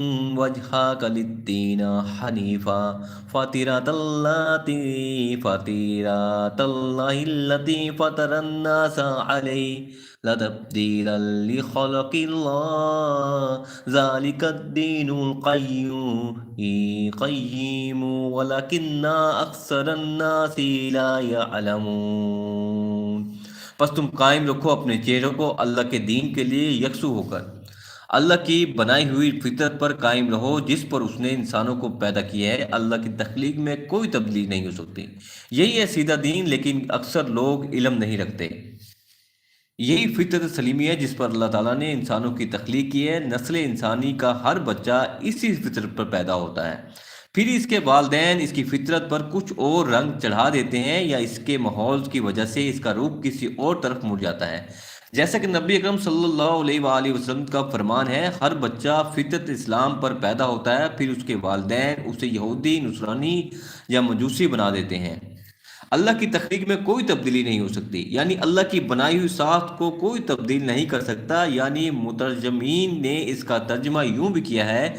وجهك للدين حنيفا فطرة الله التي فطر الناس عليه لا تبديل لخلق الله ذلك الدين القيم ولكن أكثر الناس لا يعلمون۔ پس تم قائم رکھو اپنے چہروں کو اللہ کے دین کے لیے یکسو ہو کر، اللہ کی بنائی ہوئی فطرت پر قائم رہو جس پر اس نے انسانوں کو پیدا کیا ہے۔ اللہ کی تخلیق میں کوئی تبدیلی نہیں ہو سکتی، یہی ہے سیدھا دین، لیکن اکثر لوگ علم نہیں رکھتے۔ یہی فطرت سلیمی ہے جس پر اللہ تعالیٰ نے انسانوں کی تخلیق کی ہے۔ نسل انسانی کا ہر بچہ اسی فطرت پر پیدا ہوتا ہے، پھر اس کے والدین اس کی فطرت پر کچھ اور رنگ چڑھا دیتے ہیں یا اس کے ماحول کی وجہ سے اس کا رخ کسی اور طرف مڑ جاتا ہے، جیسا کہ نبی اکرم صلی اللہ علیہ وآلہ وسلم کا فرمان ہے، ہر بچہ فطرت اسلام پر پیدا ہوتا ہے، پھر اس کے والدین اسے یہودی، نصرانی یا مجوسی بنا دیتے ہیں۔ اللہ کی تخلیق میں کوئی تبدیلی نہیں ہو سکتی، یعنی اللہ کی بنائی ہوئی ساخت کو کوئی تبدیل نہیں کر سکتا، یعنی مترجمین نے اس کا ترجمہ یوں بھی کیا ہے